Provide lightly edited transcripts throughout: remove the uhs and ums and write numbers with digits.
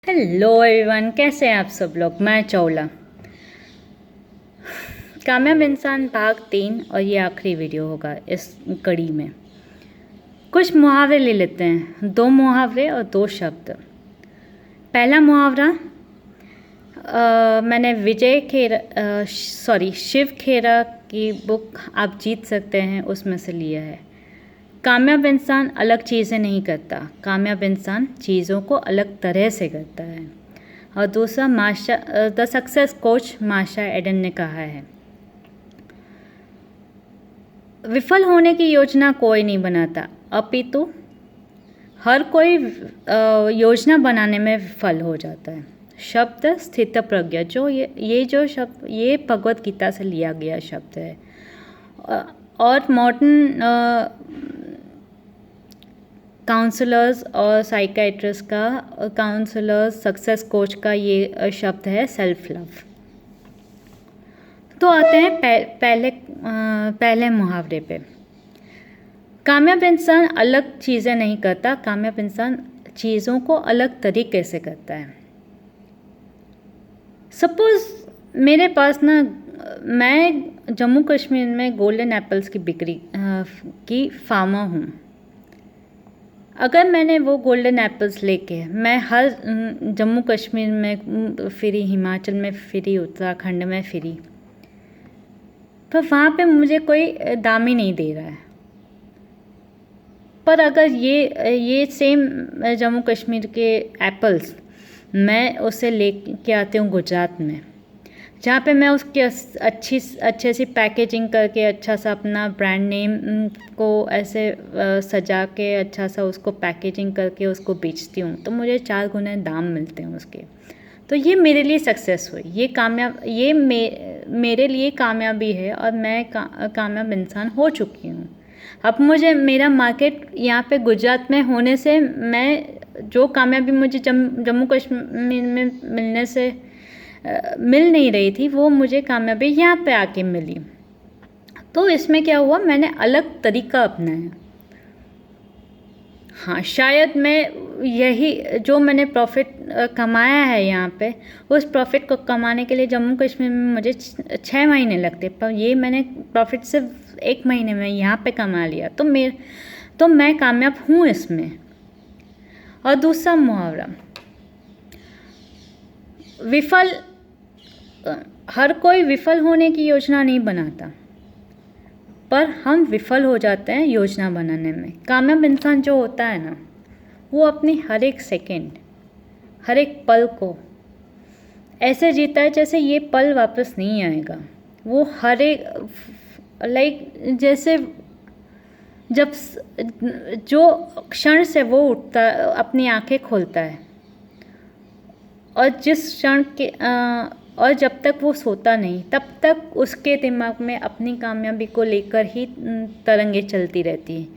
Hello everyone, कैसे हैं आप सब लोग। मैं चौला। कामयाब इंसान भाग 3 और ये आखिरी वीडियो होगा इस कड़ी में। कुछ मुहावरे ले लेते हैं, 2 मुहावरे और 2 शब्द। पहला मुहावरा मैंने शिव खेरा की बुक आप जीत सकते हैं उसमें से लिया है। कामयाब इंसान अलग चीज़ें नहीं करता, कामयाब इंसान चीज़ों को अलग तरह से करता है। और दूसरा the success coach Marsha Aden ने कहा है, विफल होने की योजना कोई नहीं बनाता, अपितु हर कोई योजना बनाने में विफल हो जाता है। शब्द स्थित प्रज्ञा, जो ये जो शब्द ये भगवत गीता से लिया गया शब्द है। और मॉडर्न काउंसलर्स और साइकाइट्रिस्ट का काउंसलर्स सक्सेस कोच का ये शब्द है सेल्फ लव। तो आते हैं पहले मुहावरे पे। कामयाब इंसान अलग चीज़ें नहीं करता, कामयाब इंसान चीज़ों को अलग तरीके से करता है। सपोज़ मेरे पास ना, मैं जम्मू कश्मीर में गोल्डन एप्पल्स की बिक्री की फार्मर हूँ। अगर मैंने वो गोल्डन एप्पल्स लेके मैं हर जम्मू कश्मीर में फिरी, हिमाचल में फिरी, उत्तराखंड में फिरी, पर वहाँ पे मुझे कोई दाम ही नहीं दे रहा है। पर अगर ये सेम जम्मू कश्मीर के एप्पल्स मैं उसे लेके आती हूँ गुजरात में, जहाँ पे मैं उसकी अच्छे सी पैकेजिंग करके अच्छा सा अपना ब्रांड नेम को ऐसे सजा के अच्छा सा उसको पैकेजिंग करके उसको बेचती हूँ, तो मुझे 4 गुने दाम मिलते हैं उसके। तो ये मेरे लिए सक्सेस हुई, ये मेरे लिए कामयाबी है और मैं कामयाब इंसान हो चुकी हूँ। अब मुझे मेरा मार्केट यहाँ पे गुजरात में होने से, मैं जो कामयाबी मुझे जम्मू कश्मीर में मिलने से मिल नहीं रही थी, वो मुझे कामयाबी यहाँ पे आके मिली। तो इसमें क्या हुआ, मैंने अलग तरीका अपनाया। हाँ, शायद मैं यही जो मैंने प्रॉफिट कमाया है यहाँ पे, उस प्रॉफिट को कमाने के लिए जम्मू कश्मीर में मुझे 6 महीने लगते, पर ये मैंने प्रॉफिट सिर्फ 1 महीने में यहाँ पे कमा लिया। तो मैं कामयाब हूँ इसमें। और दूसरा मुहावरा, हर कोई विफल होने की योजना नहीं बनाता, पर हम विफल हो जाते हैं योजना बनाने में। कामयाब इंसान जो होता है ना, वो अपनी हर एक सेकंड, हर एक पल को ऐसे जीता है जैसे ये पल वापस नहीं आएगा। वो हर एक जैसे जब जो क्षण से वो उठता, अपनी आंखें खोलता है, और जिस क्षण के और जब तक वो सोता नहीं, तब तक उसके दिमाग में अपनी कामयाबी को लेकर ही तरंगें चलती रहती हैं।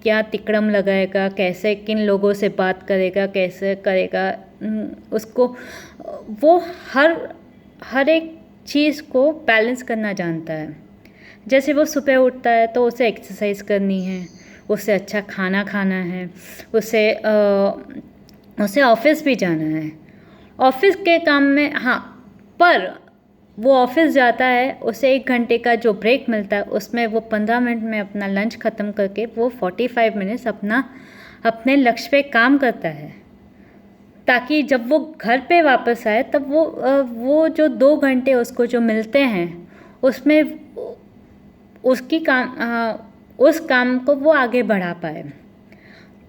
क्या तिकड़म लगाएगा, कैसे किन लोगों से बात करेगा, कैसे करेगा उसको। वो हर एक चीज़ को बैलेंस करना जानता है। जैसे वो सुबह उठता है तो उसे एक्सरसाइज करनी है, उसे अच्छा खाना खाना है, उसे ऑफिस भी जाना है। ऑफिस के काम में, हाँ, पर वो ऑफिस जाता है, उसे 1 घंटे का जो ब्रेक मिलता है उसमें वो 15 मिनट में अपना लंच ख़त्म करके वो 45 मिनट्स अपने लक्ष्य पे काम करता है, ताकि जब वो घर पे वापस आए तब वो जो 2 घंटे उसको जो मिलते हैं उसमें उस काम को वो आगे बढ़ा पाए।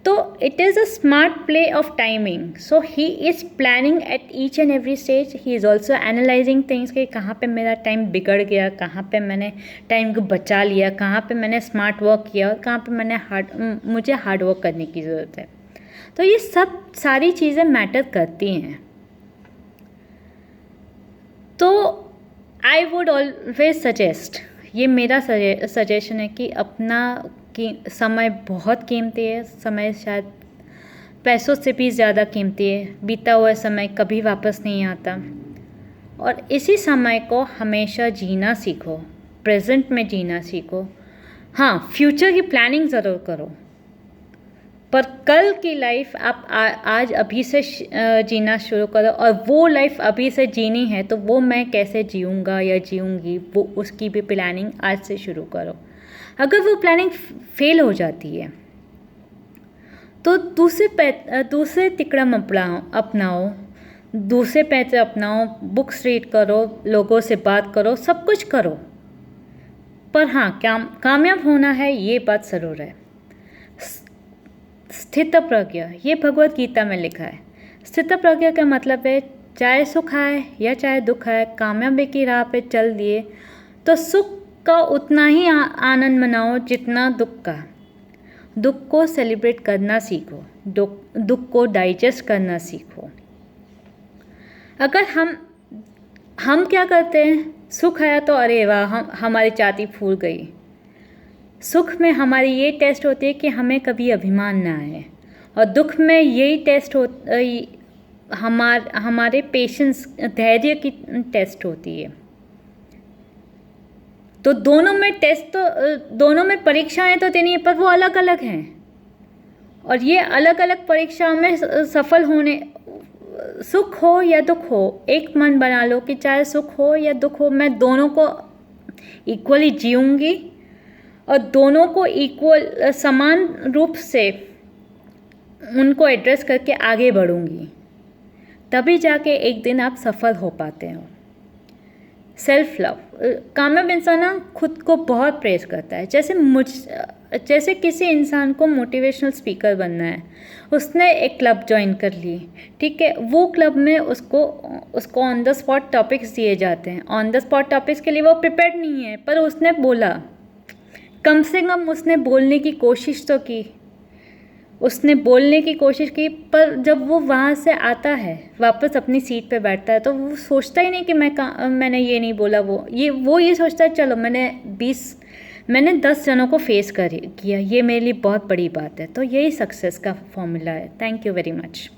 तो it is a smart play of timing. So he is planning at each and every stage. He is also analyzing things कि कहाँ पे मेरा टाइम बिगड़ गया, कहाँ पे मैंने टाइम को बचा लिया, कहाँ पे मैंने स्मार्ट वर्क किया और कहाँ पे मुझे हार्ड वर्क करने की ज़रूरत है। तो ये सारी चीज़ें मैटर करती हैं। तो आई वुड ऑलवेज सजेस्ट, ये मेरा सजेशन है कि समय बहुत कीमती है। समय शायद पैसों से भी ज़्यादा कीमती है। बीता हुआ समय कभी वापस नहीं आता, और इसी समय को हमेशा जीना सीखो, प्रेजेंट में जीना सीखो। हाँ, फ्यूचर की प्लानिंग ज़रूर करो, पर कल की लाइफ आप आज अभी से जीना शुरू करो, और वो लाइफ अभी से जीनी है तो वो मैं कैसे जीऊँगा या जीऊँगी, वो उसकी भी प्लानिंग आज से शुरू करो। अगर वो प्लानिंग फेल हो जाती है तो दूसरे तिकड़म अपनाओ, दूसरे पैसे अपनाओ, बुक्स रीड करो, लोगों से बात करो, सब कुछ करो, पर हाँ कामयाब होना है, ये बात ज़रूर है। स्थित प्रज्ञा, ये भगवत गीता में लिखा है। स्थित प्रज्ञा का मतलब है चाहे सुख आए या चाहे दुख आए, कामयाबी की राह पे चल दिए तो सुख का उतना ही आनंद मनाओ जितना दुख का। दुख को सेलिब्रेट करना सीखो, दुख को डाइजेस्ट करना सीखो। अगर हम क्या करते हैं, सुख आया तो अरे वाह हमारी छाती फूल गई। सुख में हमारी ये टेस्ट होती है कि हमें कभी अभिमान ना आए, और दुख में यही टेस्ट हमारे पेशेंस, धैर्य की टेस्ट होती है। तो दोनों में परीक्षाएं तो देनी है, पर वो अलग अलग हैं, और ये अलग अलग परीक्षाओं में सफल होने, सुख हो या दुख हो, एक मन बना लो कि चाहे सुख हो या दुख हो, मैं दोनों को इक्वली जीऊँगी और दोनों को इक्वल समान रूप से उनको एड्रेस करके आगे बढ़ूँगी, तभी जाके एक दिन आप सफल हो पाते हो। सेल्फ लव, कामयाब इंसान ना खुद को बहुत प्रेज करता है। जैसे किसी इंसान को मोटिवेशनल स्पीकर बनना है, उसने एक क्लब ज्वाइन कर ली, ठीक है, वो क्लब में उसको ऑन द स्पॉट टॉपिक्स दिए जाते हैं। ऑन द स्पॉट टॉपिक्स के लिए वो प्रिपेयर्ड नहीं है, पर उसने बोला, कम से कम उसने बोलने की कोशिश तो की, पर जब वो वहाँ से आता है, वापस अपनी सीट पे बैठता है, तो वो सोचता ही नहीं कि मैंने ये नहीं बोला, वो ये सोचता है चलो मैंने 10 जनों को फेस किया, ये मेरे लिए बहुत बड़ी बात है। तो यही सक्सेस का फॉर्मूला है। Thank you very much.